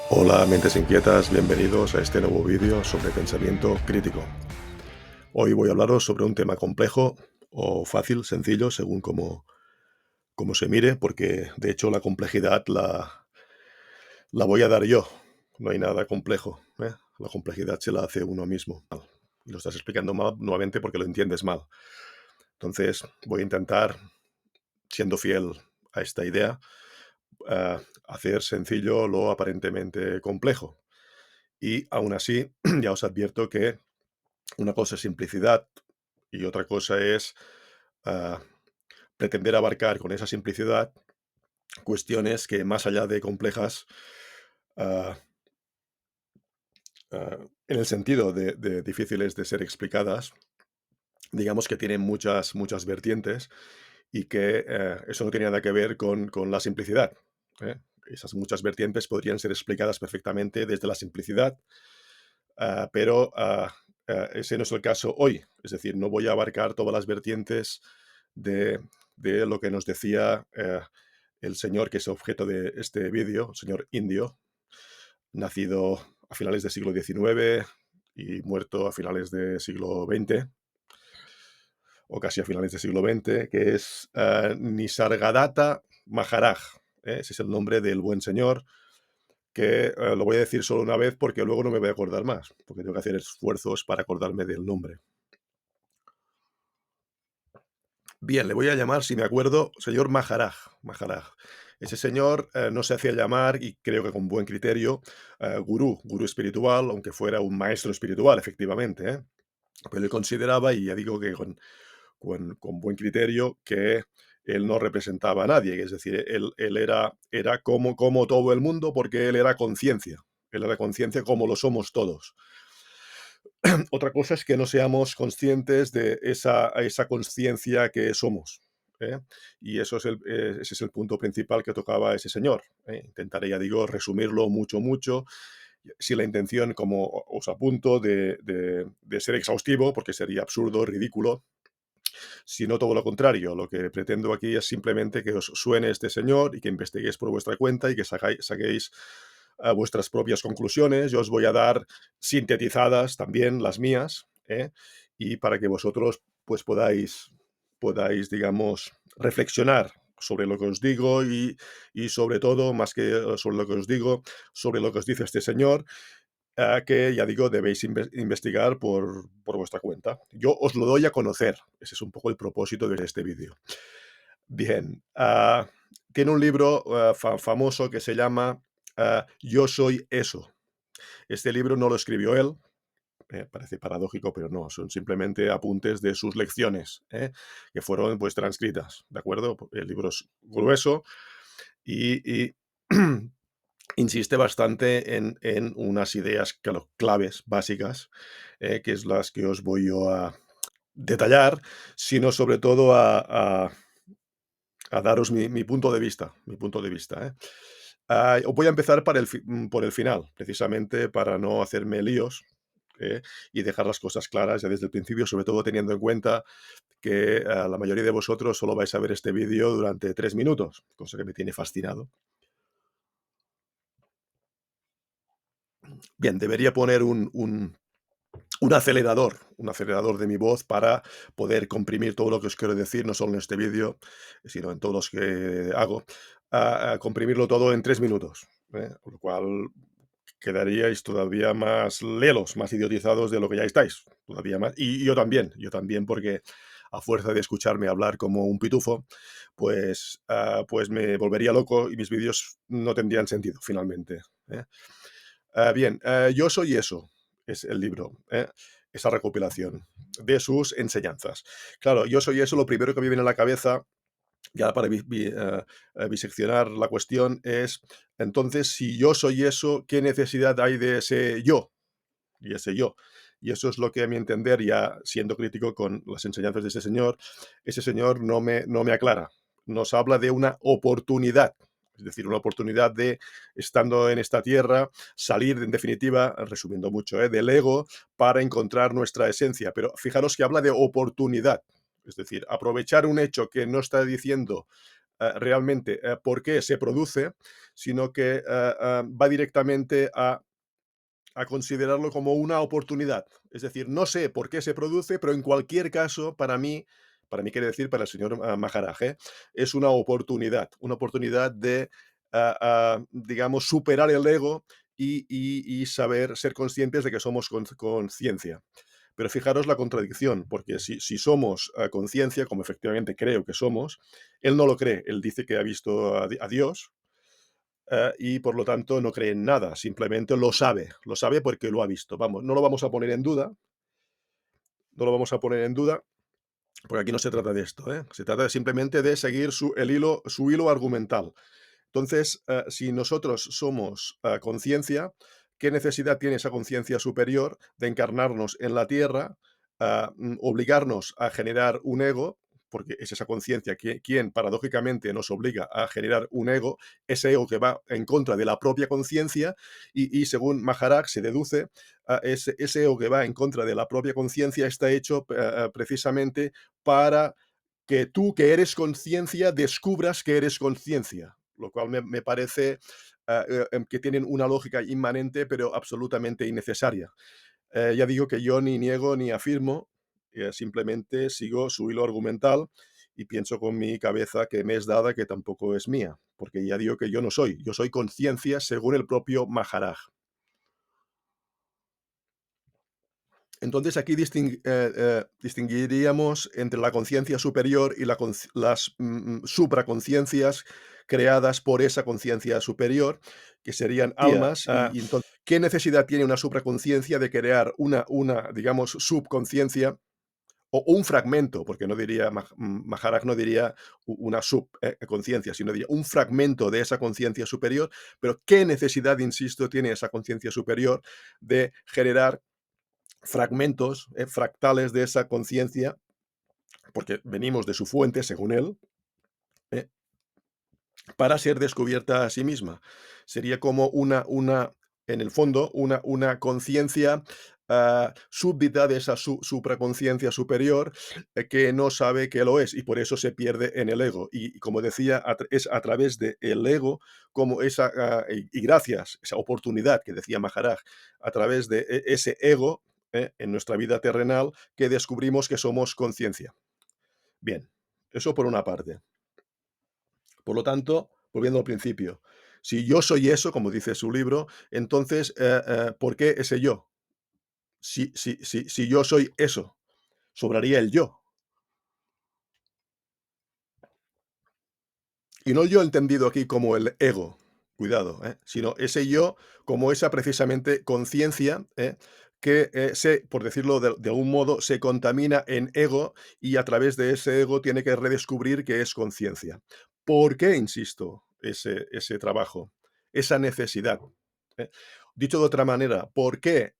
Hola, mentes inquietas, bienvenidos a este nuevo vídeo sobre pensamiento crítico. Hoy voy a hablaros sobre un tema complejo o fácil, sencillo, según cómo se mire, porque de hecho la complejidad la voy a dar yo. No hay nada complejo, ¿eh? La complejidad se la hace uno mismo. Y lo estás explicando mal nuevamente porque lo entiendes mal. Entonces voy a intentar, siendo fiel a esta idea, hacer sencillo lo aparentemente complejo. Y aún así, ya os advierto que una cosa es simplicidad y otra cosa es ah, pretender abarcar con esa simplicidad cuestiones que más allá de complejas, ah, en el sentido de difíciles de ser explicadas, digamos que tienen muchas vertientes y que eso no tiene nada que ver con la simplicidad. ¿Eh? Esas muchas vertientes podrían ser explicadas perfectamente desde la simplicidad, pero ese no es el caso hoy. Es decir, no voy a abarcar todas las vertientes de, de lo que nos decía el señor que es objeto de este vídeo, el señor indio, nacido a finales del siglo XIX y muerto a finales del siglo XX, o casi a finales del siglo XX, que es Nisargadatta Maharaj. Ese es el nombre del buen señor, que lo voy a decir solo una vez porque luego no me voy a acordar más, porque tengo que hacer esfuerzos para acordarme del nombre. Bien, le voy a llamar, si me acuerdo, señor Maharaj. Maharaj. Ese señor no se hacía llamar, y creo que con buen criterio, gurú espiritual, aunque fuera un maestro espiritual, efectivamente, ¿eh? Pero él consideraba, y ya digo que con buen criterio, que él no representaba a nadie, es decir, él era como todo el mundo porque él era conciencia como lo somos todos. Otra cosa es que no seamos conscientes de esa conciencia que somos. ¿Eh? Y ese es el punto principal que tocaba ese señor. ¿Eh? Intentaré, ya digo, resumirlo mucho, si la intención, como os apunto, de ser exhaustivo, porque sería absurdo, ridículo, sino todo lo contrario. Lo que pretendo aquí es simplemente que os suene este señor y que investiguéis por vuestra cuenta y que saquéis vuestras propias conclusiones. Yo os voy a dar sintetizadas también las mías, ¿eh? Y para que vosotros pues podáis, digamos, reflexionar sobre lo que os digo y sobre todo, más que sobre lo que os digo, sobre lo que os dice este señor, que ya digo, debéis investigar por vuestra cuenta. Yo os lo doy a conocer. Ese es un poco el propósito de este vídeo. Bien, tiene un libro famoso que se llama Yo soy eso. Este libro no lo escribió él, parece paradójico, pero no, son simplemente apuntes de sus lecciones, que fueron pues transcritas, ¿de acuerdo? El libro es grueso y insiste bastante en unas ideas claves, básicas, que es las que os voy yo a detallar, sino sobre todo a daros mi punto de vista, mi punto de vista, ¿eh? Os voy a empezar por el final, precisamente para no hacerme líos, y dejar las cosas claras ya desde el principio, sobre todo teniendo en cuenta que la mayoría de vosotros solo vais a ver este vídeo durante 3 minutos, cosa que me tiene fascinado. Bien, debería poner un acelerador de mi voz para poder comprimir todo lo que os quiero decir, no solo en este vídeo, sino en todos los que hago, a comprimirlo todo en 3 minutos, con lo cual quedaríais todavía más lelos, más idiotizados de lo que ya estáis, todavía más. Y yo también, porque a fuerza de escucharme hablar como un pitufo, pues me volvería loco y mis vídeos no tendrían sentido, finalmente, ¿eh? Bien, Yo soy eso, es el libro, esa recopilación de sus enseñanzas. Claro, yo soy eso, lo primero que me viene a la cabeza, ya para biseccionar la cuestión, es, entonces, si yo soy eso, ¿qué necesidad hay de ese yo? Y ese yo. Y eso es lo que, a mi entender, ya siendo crítico con las enseñanzas de ese señor no me aclara. Nos habla de una oportunidad, es decir, una oportunidad de, estando en esta tierra, salir, en definitiva, resumiendo mucho, del ego para encontrar nuestra esencia. Pero fijaros que habla de oportunidad, es decir, aprovechar un hecho que no está diciendo realmente por qué se produce, sino que va directamente a considerarlo como una oportunidad. Es decir, no sé por qué se produce, pero en cualquier caso, para mí quiere decir para el señor Maharaj, es una oportunidad de, digamos, superar el ego y saber ser conscientes de que somos conciencia. Pero fijaros la contradicción, porque si somos conciencia, como efectivamente creo que somos, él no lo cree, él dice que ha visto a Dios, y por lo tanto no cree en nada, simplemente lo sabe porque lo ha visto. Vamos, no lo vamos a poner en duda, no lo vamos a poner en duda, porque aquí no se trata de esto, ¿eh? Se trata simplemente de seguir su hilo argumental. Entonces, si nosotros somos conciencia, ¿qué necesidad tiene esa conciencia superior de encarnarnos en la Tierra, obligarnos a generar un ego? Porque es esa conciencia quien paradójicamente nos obliga a generar un ego, ese ego que va en contra de la propia conciencia, y según Maharaj se deduce, ese ego que va en contra de la propia conciencia está hecho precisamente para que tú, que eres conciencia, descubras que eres conciencia, lo cual me parece que tienen una lógica inmanente, pero absolutamente innecesaria. Ya digo que yo ni niego ni afirmo, simplemente sigo su hilo argumental y pienso con mi cabeza que me es dada, que tampoco es mía, porque ya digo que yo soy conciencia según el propio Maharaj. Entonces aquí distinguiríamos entre la conciencia superior y las supraconciencias creadas por esa conciencia superior, que serían almas, y entonces, ¿qué necesidad tiene una supraconciencia de crear digamos, subconciencia o un fragmento? Porque no diría, Maharaj no diría una subconciencia, sino diría un fragmento de esa conciencia superior, pero ¿qué necesidad, insisto, tiene esa conciencia superior de generar fragmentos, fractales de esa conciencia, porque venimos de su fuente, según él, eh, para ser descubierta a sí misma? Sería como en el fondo, una conciencia súbdita de esa supraconciencia superior, que no sabe que lo es y por eso se pierde en el ego. Y como decía, es a través del ego, como y gracias, esa oportunidad que decía Maharaj, a través de ese ego, en nuestra vida terrenal, que descubrimos que somos conciencia. Bien, eso por una parte. Por lo tanto, volviendo al principio, si yo soy eso, como dice su libro, entonces, ¿por qué ese yo? Si yo soy eso, sobraría el yo. Y no el yo entendido aquí como el ego, cuidado, sino ese yo como esa precisamente conciencia, que por decirlo de algún modo, se contamina en ego y a través de ese ego tiene que redescubrir que es conciencia. ¿Por qué, insisto, ese trabajo, esa necesidad? ¿eh? Dicho de otra manera, ¿por qué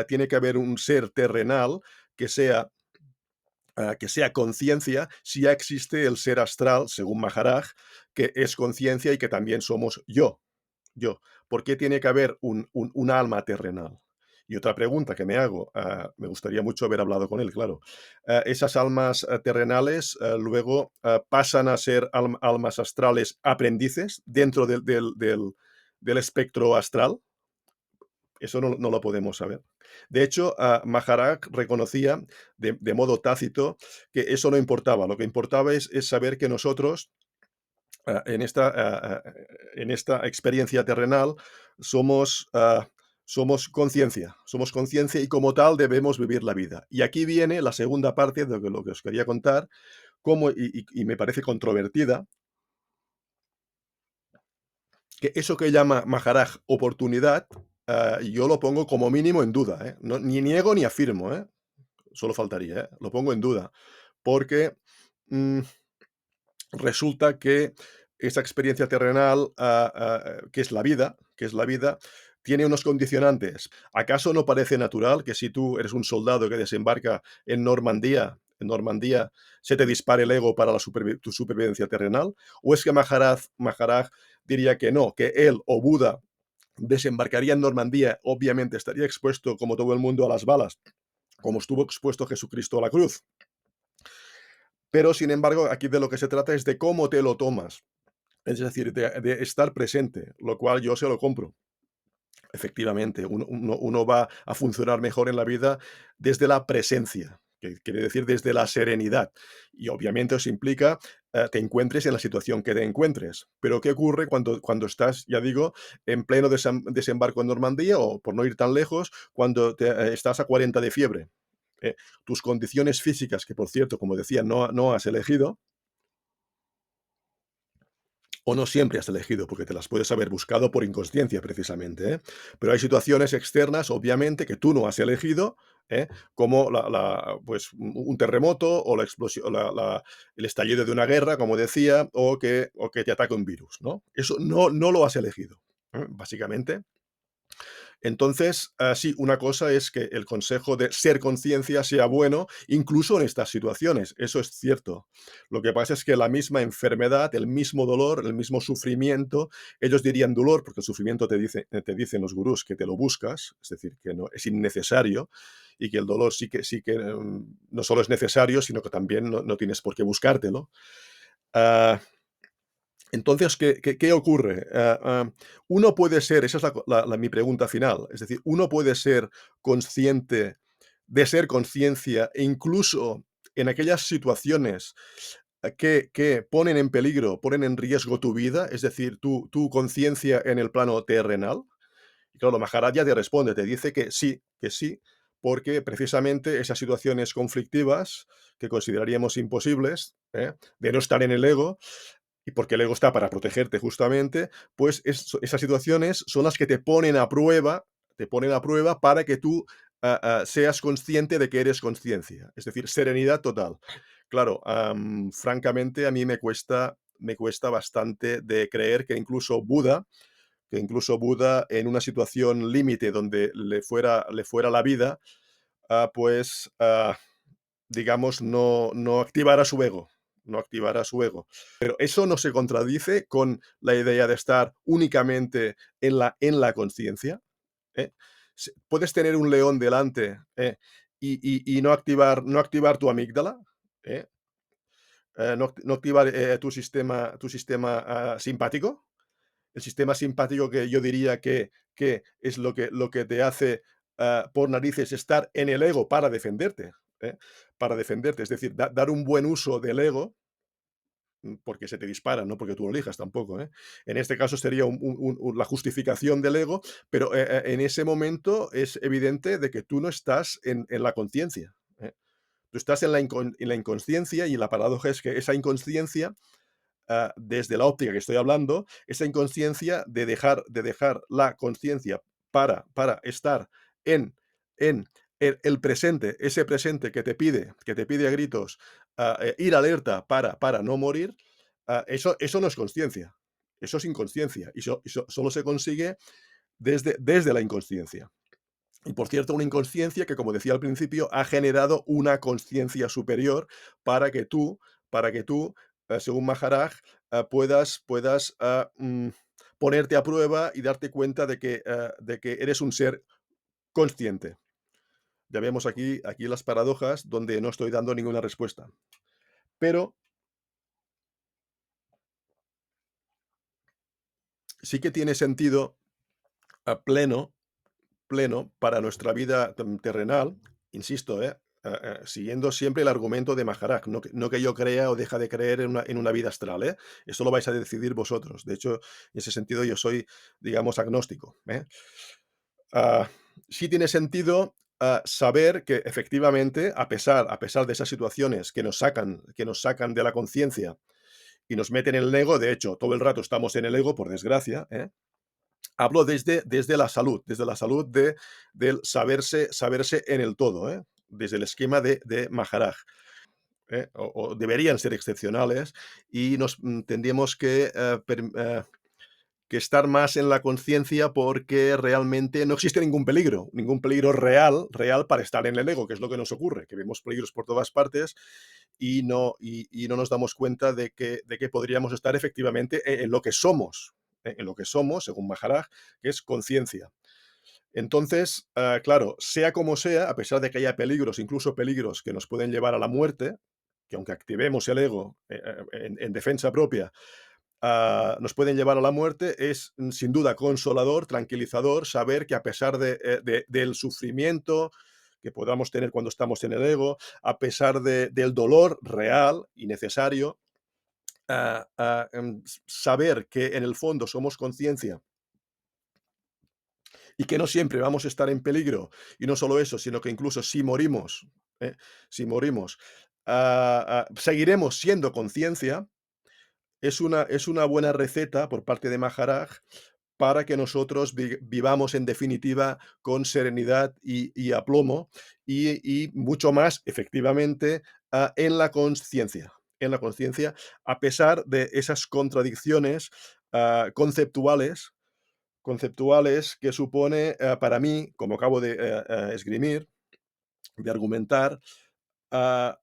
tiene que haber un ser terrenal que sea conciencia, si ya existe el ser astral, según Maharaj, que es conciencia y que también somos yo? ¿Por qué tiene que haber un alma terrenal? Y otra pregunta que me hago, me gustaría mucho haber hablado con él, claro. ¿Esas almas terrenales luego pasan a ser almas astrales aprendices dentro del espectro astral? Eso no lo podemos saber. De hecho, Maharaj reconocía de modo tácito que eso no importaba. Lo que importaba es saber que nosotros, ah, en esta, ah, ah, en esta experiencia terrenal, somos, somos conciencia y como tal debemos vivir la vida. Y aquí viene la segunda parte de lo que os quería contar, y me parece controvertida, que eso que llama Maharaj oportunidad, yo lo pongo como mínimo en duda, ¿eh? Ni niego ni afirmo, ¿eh? Solo faltaría, ¿eh? Lo pongo en duda, porque mm, resulta que esa experiencia terrenal, que es la vida, tiene unos condicionantes. ¿Acaso no parece natural que si tú eres un soldado que desembarca en Normandía, se te dispare el ego para tu supervivencia terrenal? ¿O es que Maharaj diría que no, que él o Buda desembarcaría en Normandía, obviamente estaría expuesto, como todo el mundo, a las balas, como estuvo expuesto Jesucristo a la cruz? Pero, sin embargo, aquí de lo que se trata es de cómo te lo tomas, es decir, de estar presente, lo cual yo se lo compro. Efectivamente, uno va a funcionar mejor en la vida desde la presencia, que quiere decir desde la serenidad. Y obviamente eso implica, te encuentres en la situación que te encuentres. Pero, ¿qué ocurre cuando estás, ya digo, en pleno desembarco en Normandía o, por no ir tan lejos, cuando estás a 40 de fiebre? Eh, Tus condiciones físicas, que por cierto, como decía, no has elegido, o no siempre has elegido, porque te las puedes haber buscado por inconsciencia precisamente, ¿eh? Pero hay situaciones externas, obviamente, que tú no has elegido, ¿eh? Como pues, un terremoto o la explosión, el estallido de una guerra, como decía, o que te ataque un virus, ¿no? Eso no lo has elegido, básicamente. Entonces, sí, una cosa es que el consejo de ser conciencia sea bueno, incluso en estas situaciones, eso es cierto. Lo que pasa es que la misma enfermedad, el mismo dolor, el mismo sufrimiento, ellos dirían dolor, porque el sufrimiento te dicen los gurús que te lo buscas, es decir, que no, es innecesario, y que el dolor sí que no solo es necesario, sino que también no tienes por qué buscártelo. Ah, entonces, ¿qué ocurre? Uno puede ser, esa es mi pregunta final, es decir, uno puede ser consciente de ser conciencia, e incluso en aquellas situaciones que ponen en peligro, ponen en riesgo tu vida, es decir, tu conciencia en el plano terrenal. Y claro, Maharaj ya te responde, te dice que sí, porque precisamente esas situaciones conflictivas que consideraríamos imposibles, de no estar en el ego, y porque el ego está para protegerte justamente, pues esas situaciones son las que te ponen a prueba para que tú seas consciente de que eres conciencia, es decir, serenidad total. Claro, francamente a mí me cuesta bastante de creer que incluso Buda en una situación límite donde le fuera la vida, pues digamos, no activara su ego, no activara su ego. Pero eso no se contradice con la idea de estar únicamente en la conciencia, ¿eh? Puedes tener un león delante, y no activar tu amígdala, ¿eh? No activar, tu sistema, simpático. El sistema simpático, que yo diría que es lo que te hace, por narices, estar en el ego para defenderte, ¿eh? Para defenderte, es decir, dar un buen uso del ego, porque se te dispara, no porque tú lo elijas tampoco, ¿eh? En este caso sería la justificación del ego, pero, en ese momento es evidente de que tú no estás en la conciencia, ¿eh? Tú estás en la inconsciencia, y la paradoja es que esa inconsciencia, desde la óptica que estoy hablando, esa inconsciencia de dejar la conciencia para estar en el presente, ese presente que te pide a gritos, ir alerta para no morir, eso no es conciencia, eso es inconsciencia, y solo se consigue desde la inconsciencia. Y, por cierto, una inconsciencia que, como decía al principio, ha generado una conciencia superior para que tú, según Maharaj, puedas ponerte a prueba y darte cuenta de que eres un ser consciente. Ya vemos aquí las paradojas donde no estoy dando ninguna respuesta. Pero sí que tiene sentido, pleno para nuestra vida terrenal, insisto, siguiendo siempre el argumento de Maharaj, no que yo crea o deja de creer en una vida astral, ¿eh? Eso lo vais a decidir vosotros. De hecho, en ese sentido yo soy, digamos, agnóstico, ¿eh? Ah, sí tiene sentido, saber que efectivamente, a pesar de esas situaciones que nos sacan de la conciencia y nos meten en el ego, de hecho, todo el rato estamos en el ego, por desgracia, ¿eh? Hablo desde la salud del saberse en el todo, ¿eh? Desde el esquema de Maharaj, ¿eh? O deberían ser excepcionales, y tendríamos que estar más en la conciencia, porque realmente no existe ningún peligro real para estar en el ego, que es lo que nos ocurre, que vemos peligros por todas partes y no nos damos cuenta de que podríamos estar efectivamente en lo que somos, en lo que somos, según Maharaj, que es conciencia. Entonces, claro, sea como sea, a pesar de que haya peligros, incluso peligros que nos pueden llevar a la muerte, que aunque activemos el ego en defensa propia, nos pueden llevar a la muerte, es sin duda consolador, tranquilizador, saber que a pesar del sufrimiento que podamos tener cuando estamos en el ego, a pesar del dolor real y necesario, saber que en el fondo somos conciencia y que no siempre vamos a estar en peligro, y no solo eso, sino que incluso si morimos, ¿eh? Si morimos, seguiremos siendo conciencia, es una buena receta por parte de Maharaj para que nosotros vivamos en definitiva con serenidad y aplomo y mucho más efectivamente en la conciencia, a pesar de esas contradicciones conceptuales que supone para mí, como acabo de esgrimir, de argumentar, ah,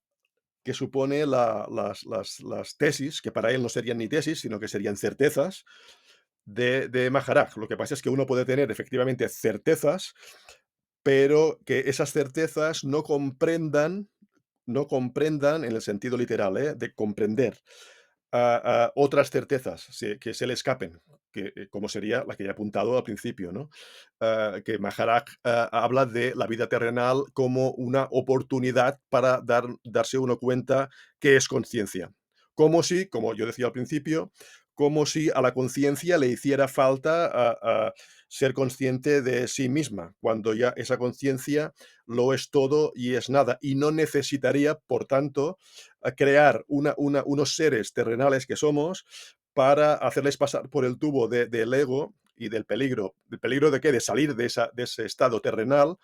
que supone las tesis, que para él no serían ni tesis, sino que serían certezas, de Maharaj. Lo que pasa es que uno puede tener efectivamente certezas, pero que esas certezas no comprendan en el sentido literal, de comprender otras certezas que se le escapen, como sería la que he apuntado al principio, ¿no? Que Maharaj habla de la vida terrenal como una oportunidad para darse uno cuenta que es conciencia. Como si, como yo decía al principio, como si a la conciencia le hiciera falta ser consciente de sí misma, cuando ya esa conciencia lo es todo y es nada, y no necesitaría, por tanto, a crear unos seres terrenales que somos para hacerles pasar por el tubo del ego y del peligro. ¿Del peligro de qué? De salir de ese estado terrenal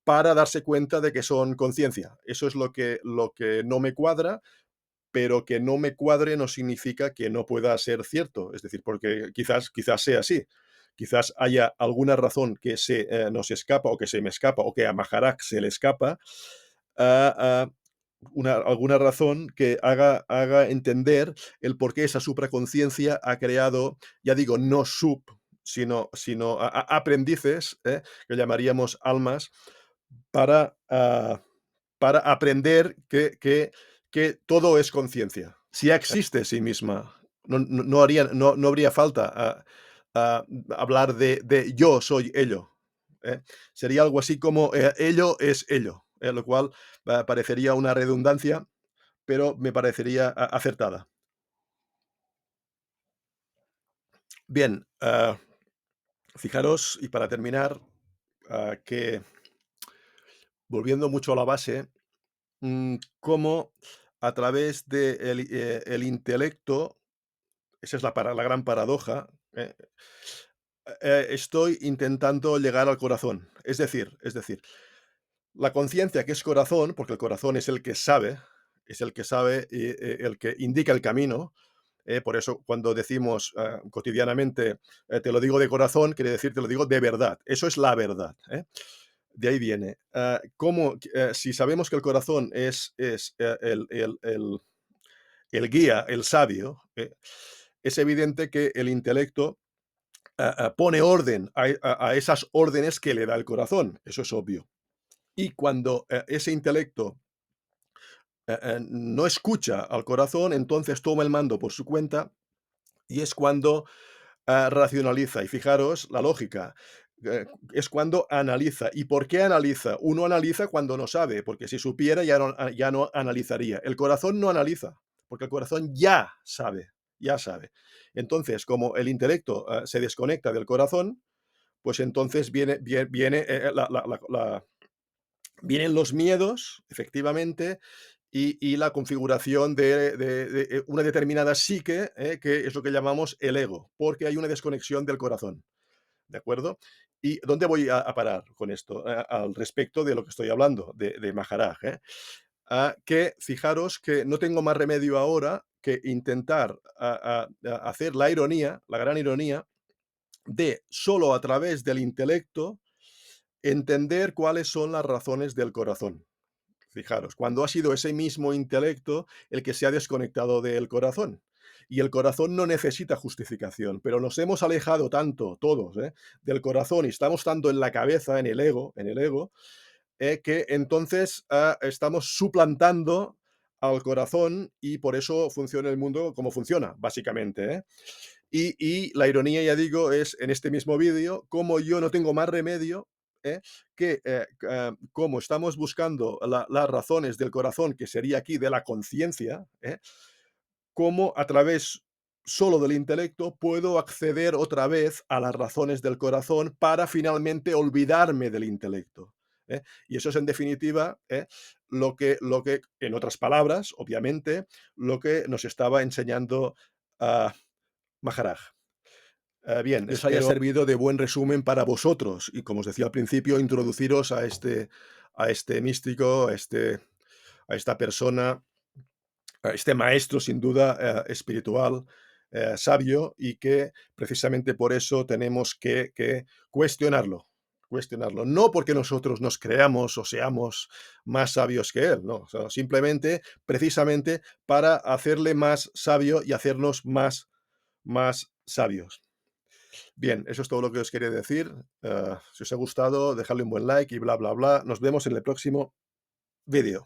para darse cuenta de que son conciencia. Eso es lo que no me cuadra, pero que no me cuadre no significa que no pueda ser cierto. Es decir, porque quizás sea así. Quizás haya alguna razón que nos escapa o que se me escapa o que a Maharaj se le escapa, ah, ah, alguna razón que haga entender el por qué esa supraconciencia ha creado, ya digo, no sino aprendices, que llamaríamos almas, para, para aprender que todo es conciencia. Si ya existe sí misma, no habría falta a hablar de yo soy ello. ¿Eh? Sería algo así como ello es ello, lo cual parecería una redundancia, pero me parecería acertada. Bien, fijaros, y para terminar, que volviendo mucho a la base, cómo a través del el intelecto, esa es la gran paradoja, estoy intentando llegar al corazón. Es decir, la conciencia que es corazón, porque el corazón es el que sabe y el que indica el camino. Por eso cuando decimos cotidianamente, te lo digo de corazón, quiere decir te lo digo de verdad. Eso es la verdad. De ahí viene. Si sabemos que el corazón es el guía, el sabio, es evidente que el intelecto pone orden a esas órdenes que le da el corazón. Eso es obvio. Y cuando ese intelecto no escucha al corazón, entonces toma el mando por su cuenta y es cuando racionaliza. Y fijaros la lógica. Es cuando analiza. ¿Y por qué analiza? Uno analiza cuando no sabe, porque si supiera ya no analizaría. El corazón no analiza, porque el corazón ya sabe, ya sabe. Entonces, como el intelecto se desconecta del corazón, pues entonces viene vienen los miedos, efectivamente, y la configuración de una determinada psique, que es lo que llamamos el ego, porque hay una desconexión del corazón, ¿de acuerdo? ¿Y dónde voy a parar con esto? Al respecto de lo que estoy hablando, de Maharaj, que fijaros que no tengo más remedio ahora que intentar hacer la ironía, la gran ironía, de solo a través del intelecto entender cuáles son las razones del corazón. Fijaros, cuando ha sido ese mismo intelecto el que se ha desconectado del corazón. Y el corazón no necesita justificación, pero nos hemos alejado tanto todos del corazón y estamos tanto en la cabeza, en el ego, que entonces estamos suplantando al corazón y por eso funciona el mundo como funciona, básicamente, ¿eh? Y la ironía, ya digo, es en este mismo vídeo, como yo no tengo más remedio, ¿eh? Que, como estamos buscando las razones del corazón, que sería aquí de la conciencia, ¿eh? Cómo a través solo del intelecto puedo acceder otra vez a las razones del corazón para finalmente olvidarme del intelecto, ¿eh? Y eso es en definitiva, lo que, en otras palabras, obviamente, lo que nos estaba enseñando a Maharaj. Bien, eso haya Espero servido de buen resumen para vosotros y, como os decía al principio, introduciros a este místico, a esta persona, este maestro sin duda espiritual, sabio, y que precisamente por eso tenemos que cuestionarlo. Cuestionarlo. No porque nosotros nos creamos o seamos más sabios que él, no. O sea, simplemente, precisamente, para hacerle más sabio y hacernos más sabios. Bien, eso es todo lo que os quería decir. Si os ha gustado, dejadle un buen like y bla, bla, bla. Nos vemos en el próximo vídeo.